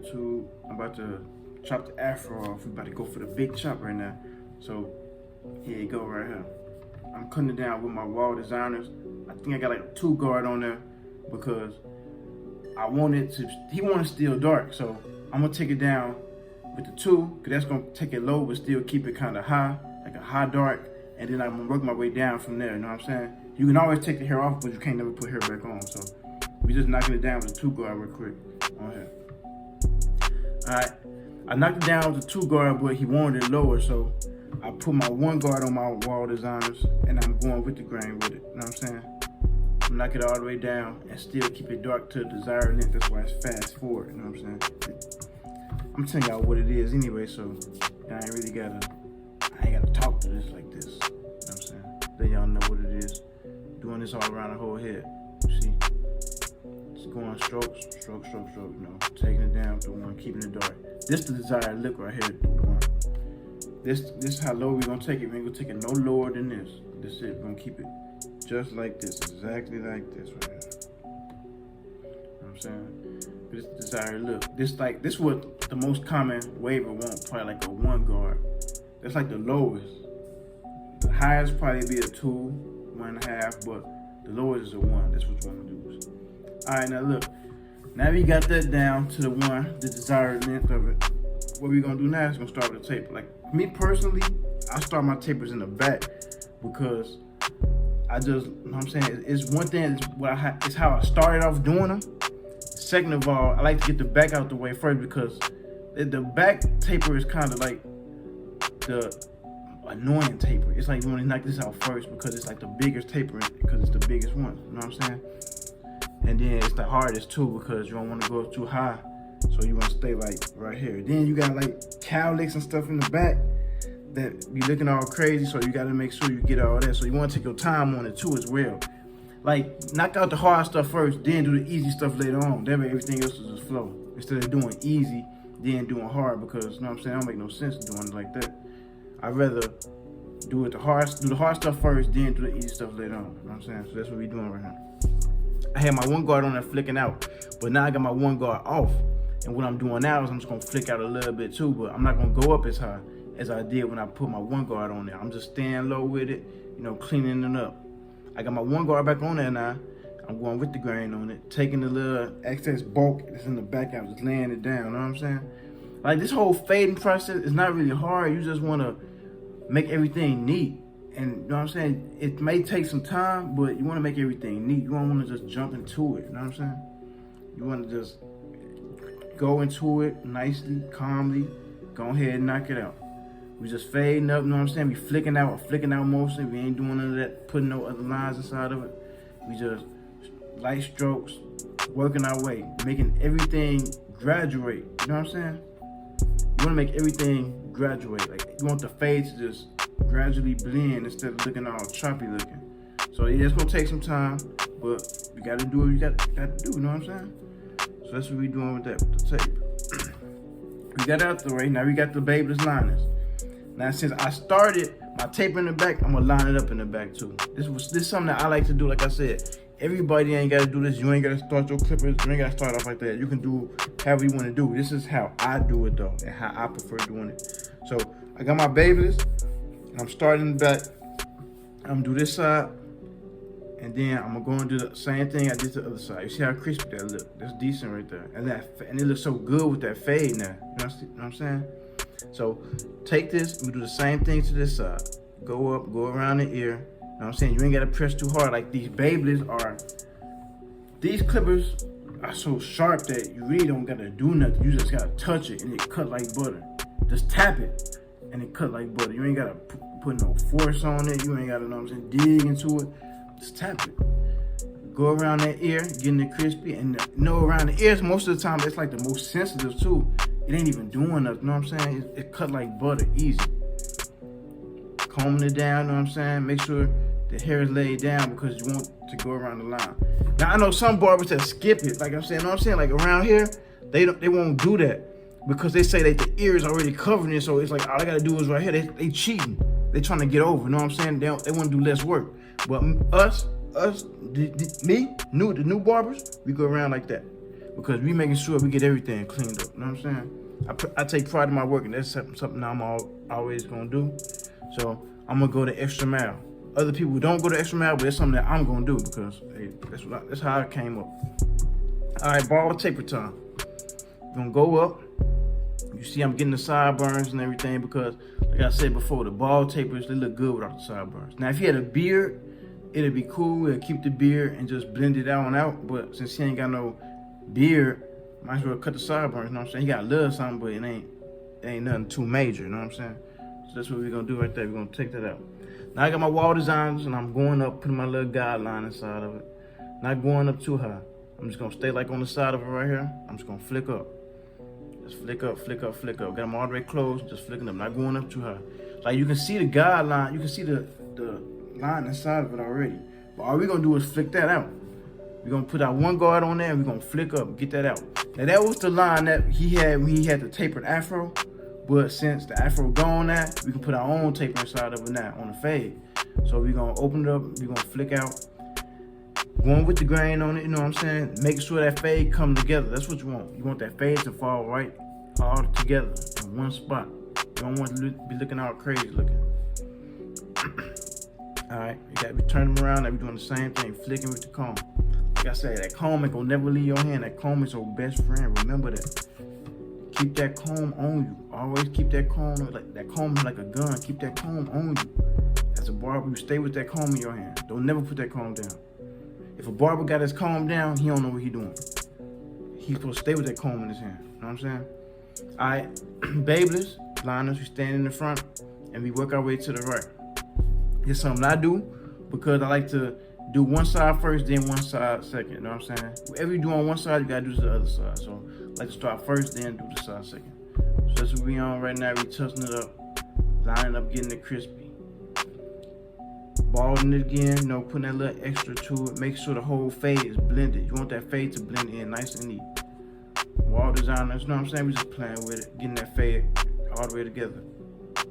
YouTube. I'm about to chop the afro off. We're about to go for the big chop right now. So here you go right here. I'm cutting it down with my wall designers. I think I got like a 2 guard on there because I want it to, he wants it still dark. So I'm gonna take it down with the 2, cause that's gonna take it low but still keep it kind of high, like a high dark. And then I'm gonna work my way down from there, you know what I'm saying? You can always take the hair off, but you can't never put hair back on. So we just knocking it down with the 2 guard real quick on here. All right, I knocked it down with the 2 guard, but he wanted it lower, so I put my 1 guard on my wall designers, and I'm going with the grain with it, you know what I'm saying? I'm knock it all the way down and still keep it dark to the desired length. That's why it's fast forward, you know what I'm saying? I'm telling y'all what it is anyway, so I ain't gotta talk to this like this, you know what I'm saying? Let y'all know what it is. Doing this all around the whole head, you see? Just going stroke, you know, taking it down to 1, keeping it dark. This the desired look right here, 1. This is how low we're gonna take it. We ain't gonna take it no lower than this. This is it, we're gonna keep it just like this, exactly like this right here. You know what I'm saying? This desired look. This what the most common waver want, probably like a 1 guard. That's like the lowest. The highest probably be a 2, 1.5, but the lowest is a 1. That's what you want to do. All right, now look. Now we got that down to the 1, the desired length of it. What we're gonna do now is gonna start with the taper. Like me personally, I start my tapers in the back because I just, you know what I'm saying? It's one thing, it's how I started off doing them. Second of all, I like to get the back out the way first because the back taper is kind of like the annoying taper. It's like you want to knock this out first because it's like the biggest taper because it's the biggest one. You know what I'm saying? And then it's the hardest too because you don't want to go too high, so you want to stay like right here. Then you got like cowlicks and stuff in the back that be looking all crazy, so you got to make sure you get all that. So you want to take your time on it too as well. Like knock out the hard stuff first, then do the easy stuff later on. That way everything else will just flow instead of doing easy then doing hard because you know what I'm saying? I don't make no sense doing it like that. I'd rather do the hard stuff first, then do the easy stuff later on. You know what I'm saying? So that's what we doing right now. I had my 1 guard on there flicking out, but now I got my 1 guard off. And what I'm doing now is I'm just gonna flick out a little bit too, but I'm not gonna go up as high as I did when I put my 1 guard on there. I'm just staying low with it, you know, cleaning it up. I got my 1 guard back on there now. I'm going with the grain on it, taking the little excess bulk that's in the back out, just laying it down, you know what I'm saying? Like this whole fading process is not really hard. You just wanna make everything neat. And you know what I'm saying? It may take some time, but you wanna make everything neat. You don't wanna just jump into it, you know what I'm saying? You wanna just go into it nicely, calmly, go ahead and knock it out. We just fading up, you know what I'm saying? We flicking out mostly. We ain't doing none of that, putting no other lines inside of it. We just light strokes, working our way, making everything graduate, you know what I'm saying? You wanna make everything graduate. Like you want the fade to just gradually blend instead of looking all choppy looking. So yeah, it's gonna take some time, but you gotta do what you got to do, you know what I'm saying? So that's what we doing with that, with the tape. We got out the way, now we got the Babyliss liners. Now since I started my taper in the back, I'm gonna line it up in the back too. This is something that I like to do, like I said. Everybody ain't gotta do this. You ain't gotta start your clippers. You ain't gotta start off like that. You can do however you wanna do. This is how I do it though, and how I prefer doing it. So I got my Babyliss, and I'm starting in the back. I'm gonna do this side, and then I'm gonna go and do the same thing I did to the other side. You see how crispy that look? That's decent right there. And it looks so good with that fade now. You know what I'm saying? So take this, we do the same thing to this side. Go up, go around the ear. You know what I'm saying? You ain't gotta press too hard. Like these Babyliss these clippers are so sharp that you really don't gotta do nothing. You just gotta touch it and it cut like butter. Just tap it and it cut like butter. You ain't gotta put no force on it. You ain't gotta, you know what I'm saying, dig into it. Just tap it. Go around that ear, getting it crispy. And you know, around the ears, most of the time, it's like the most sensitive too. It ain't even doing nothing, you know what I'm saying? It cut like butter, easy. Combing it down, you know what I'm saying? Make sure the hair is laid down because you want to go around the line. Now I know some barbers that skip it, like I'm saying, you know what I'm saying? Like around here, they won't do that because they say that the ear is already covering it, so it's like all I gotta do is right here. They cheating. They trying to get over, you know what I'm saying? They want to do less work. But us, the new barbers, we go around like that. because we making sure we get everything cleaned up. You know what I'm saying? I take pride in my work, and that's something I'm always gonna do. So I'm gonna go the extra mile. Other people don't go the extra mile, but it's something that I'm gonna do because hey, that's how I came up. All right, ball taper time. We're gonna go up. You see I'm getting the sideburns and everything because, like I said before, the ball tapers, they look good without the sideburns. Now, if he had a beard, it'd be cool. It'd keep the beard and just blend it out. But since he ain't got no beard, might as well cut the sideburns, you know what I'm saying? He got a little something, but it ain't nothing too major, you know what I'm saying? So that's what we're gonna do right there. We're gonna take that out. Now I got my wall designs and I'm going up, putting my little guideline inside of it. Not going up too high. I'm just gonna stay like on the side of it right here. I'm just gonna flick up. Just flick up, flick up, flick up. Got them all the way closed, just flicking up, not going up too high. Like you can see the guideline, you can see the line inside of it already. But all we're gonna do is flick that out. We're gonna put our one guard on there and we're gonna flick up, get that out. Now that was the line that he had when he had the tapered afro. But since the afro gone now, we can put our own taper inside of it now on the fade. So we're gonna open it up, we're gonna flick out. Going with the grain on it, you know what I'm saying? Make sure that fade come together. That's what you want. You want that fade to fall right all together in one spot. You don't want to be looking all crazy looking. All right, you got to turn them around. Now we're doing the same thing, flicking with the comb. Like I said, that comb ain't gonna never leave your hand. That comb is your best friend. Remember that. Keep that comb on you. Always keep that comb that comb is like a gun. Keep that comb on you. As a barber, you stay with that comb in your hand. Don't never put that comb down. If a barber got his comb down, he don't know what he doing. He's supposed to stay with that comb in his hand. You know what I'm saying? All right, babeless, liners, we stand in the front and we work our way to the right. It's something I do because I like to do one side first, then one side second. You know what I'm saying? Whatever you do on one side, you gotta do to the other side. So I like to start first, then do the side second. So that's what we on right now. We touching it up, lining up, getting it crispy. Balding it again, you know, putting that little extra to it. Make sure the whole fade is blended. You want that fade to blend in nice and neat. Wall designers, you know what I'm saying? We just playing with it, getting that fade all the way together.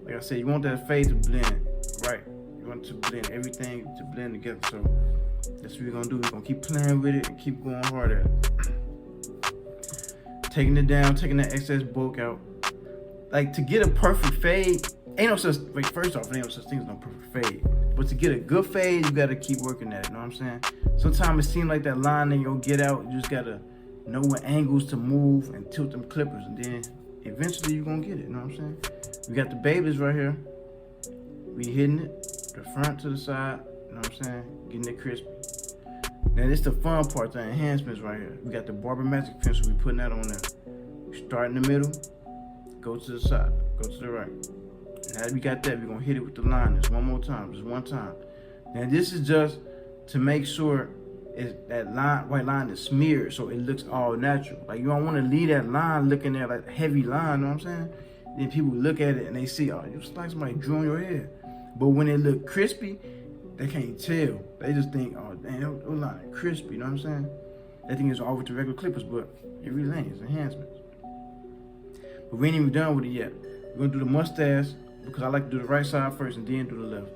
Like I said, you want that fade to blend right. You want to blend everything to blend together. So that's what we're gonna do. We're gonna keep playing with it and keep going hard at it. Taking it down, taking that excess bulk out. Like to get a perfect fade, ain't no such, like first off, ain't no such thing as no perfect fade. But to get a good fade, you gotta keep working at it, you know what I'm saying? Sometimes it seems like that line ain't gonna get out. You just gotta know what angles to move and tilt them clippers, and then eventually you're gonna get it, you know what I'm saying? We got the babies right here. We hitting it, the front to the side, you know what I'm saying? Getting it crispy. Now this the fun part, the enhancements right here. We got the Barber Magic pencil, we putting that on there. We start in the middle, go to the side, go to the right. Now that we got that, we're gonna hit it with the liners one more time, just one time. Now this is just to make sure that white line is smeared so it looks all natural. Like you don't wanna leave that line looking at like heavy line, you know what I'm saying? Then people look at it and they see, oh, you just like somebody drew on your head. But when it look crispy, they can't tell. They just think, oh, damn, that line is crispy, you know what I'm saying? They think it's all with the regular clippers, but it really ain't, it's enhancements. But we ain't even done with it yet. We're gonna do the mustache, because I like to do the right side first and then do the left.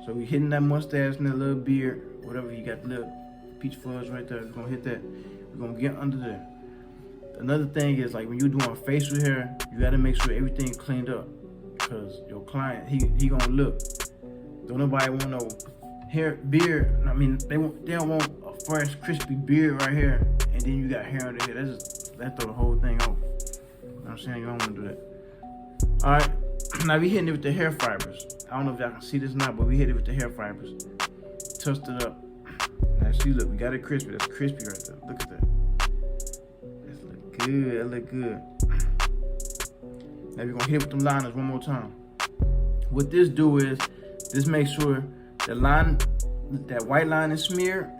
So we hitting that mustache and that little beard, whatever you got, the little peach fuzz right there. We're gonna hit that. We're gonna get under there. Another thing is like when you're doing facial hair, you gotta make sure everything's cleaned up, because your client, he gonna look. Don't nobody want no hair, beard. I mean, they don't want a fresh, crispy beard right here, and then you got hair under here. That throw the whole thing off. You know what I'm saying? You don't want to do that. All right. Now we hitting it with the hair fibers. I don't know if y'all can see this now, but we hit it with the hair fibers. Touched it up. Now see, look, we got it crispy. That's crispy right there. Look at that. That look good. That look good. Now we're gonna hit it with them liners one more time. What this do is, this makes sure the line, that white line is smeared,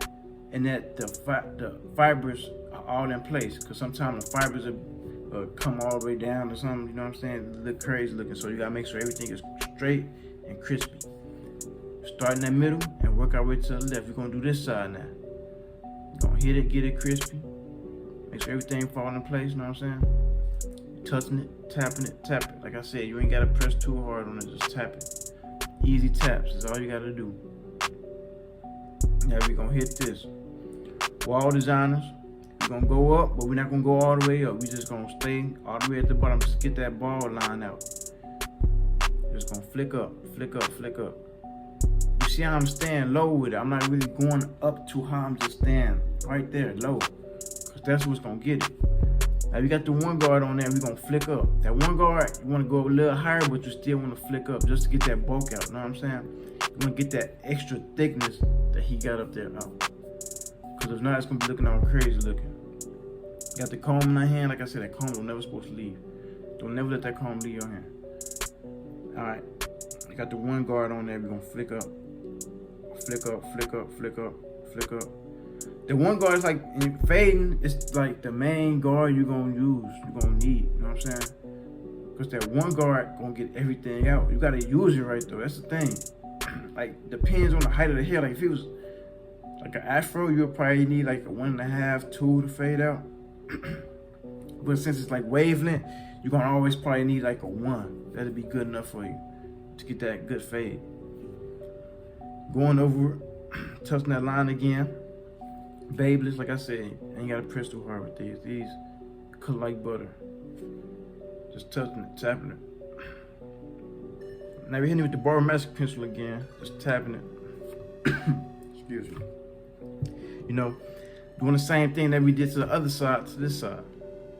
and that the fibers are all in place. Because sometimes the fibers are come all the way down or something, you know what I'm saying? It look crazy looking, so you gotta make sure everything is straight and crispy. Start in that middle and work our way to the left. We're gonna do this side now. We're gonna hit it, get it crispy. Make sure everything fall in place, you know what I'm saying? Touching it, tap it. Like I said, you ain't gotta press too hard on it, just tap it. Easy taps is all you gotta do. Now we're gonna hit this. Wall designers. We're gonna go up, but we're not gonna go all the way up. We just gonna stay all the way at the bottom. Just get that ball line out. Just gonna flick up, flick up, flick up. You see how I'm staying low with it. I'm not really going up too high. I'm just staying right there, low. Cause that's what's gonna get it. Now we got the one guard on there, we're gonna flick up. That one guard, you wanna go a little higher, but you still wanna flick up just to get that bulk out, you know what I'm saying? You wanna get that extra thickness that he got up there out. Cause if not, it's gonna be looking all crazy looking. Got the comb in my hand, like I said, that comb was never supposed to leave. Don't never let that comb leave your hand. All right, I got the one guard on there, we're gonna flick up. Flick up, flick up, flick up, flick up. The one guard is like, in fading, it's like the main guard you're gonna use, you're gonna need, you know what I'm saying? Because that one guard gonna get everything out. You gotta use it right though, that's the thing. Like, depends on the height of the hair. Like, if it was like an afro, you'll probably need like a 1.5, 2 to fade out. But since it's like wavelength, you're gonna always probably need like a 1. That'll be good enough for you to get that good fade. Going over, touching that line again. Babyliss, like I said, ain't gotta press too hard with these. These cut like butter. Just touching it, tapping it. Now we're hitting it with the Barometric pencil again, just tapping it. Excuse me. You know, doing the same thing that we did to the other side, to this side.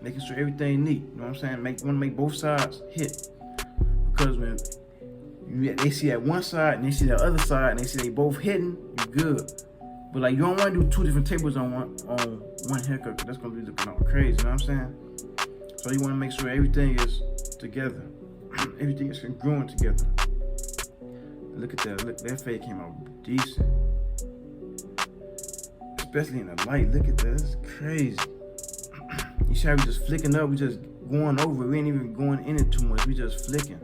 Making sure everything neat, you know what I'm saying? Wanna make both sides hit. Because when they see that one side and they see that other side and they see they both hitting, you good. But like, you don't want to do 2 different tables on one haircut, because that's gonna be looking all crazy, you know what I'm saying? So you want to make sure everything is together. Everything is congruent together. Look at that, look, that fade came out decent. Especially in the light, look at that, that's crazy. You see how we just flicking up, we just going over it. We ain't even going in it too much, we just flicking.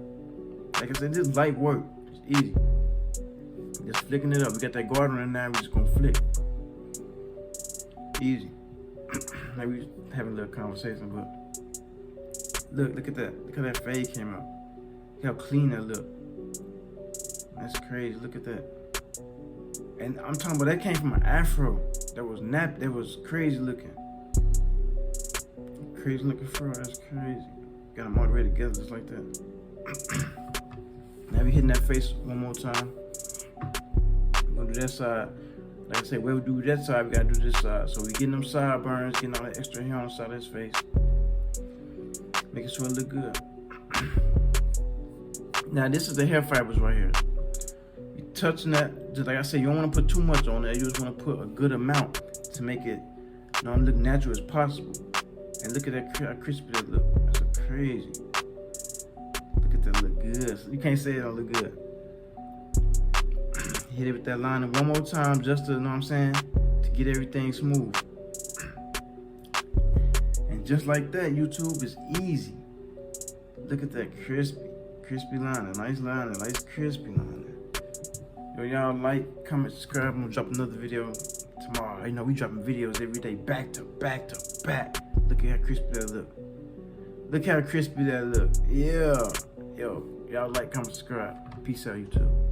Like I said, this is light work, it's easy. Just flicking it up. We got that guard on it now, we just gonna flick. Easy. Like we having a little conversation, but look at that. Look how that fade came out. Look how clean that look. That's crazy, look at that. And I'm talking about that came from an afro. That was that was crazy looking. Crazy looking fro, that's crazy. Got them all the way together just like that. Now we hitting that face one more time. We're gonna do that side. Like I said, wherever we do that side, we gotta do this side. So we getting them sideburns, getting all that extra hair on the side of his face. Making sure it look good. Now this is the hair fibers right here. You touching that, just like I said, you don't wanna put too much on there. You just wanna put a good amount to make it, you know, look natural as possible. And look at that, how crispy that look. That's crazy. Look at that look good. You can't say it don't look good. Hit it with that liner one more time just to, you know what I'm saying, to get everything smooth. And just like that, YouTube is easy. Look at that crispy liner, nice crispy liner. Yo, y'all like, comment, subscribe. I'm gonna drop another video tomorrow. You know, we dropping videos every day, back to back to back. Look at how crispy that look. Look how crispy that look. Yeah. Yo, y'all like, comment, subscribe. Peace out, YouTube.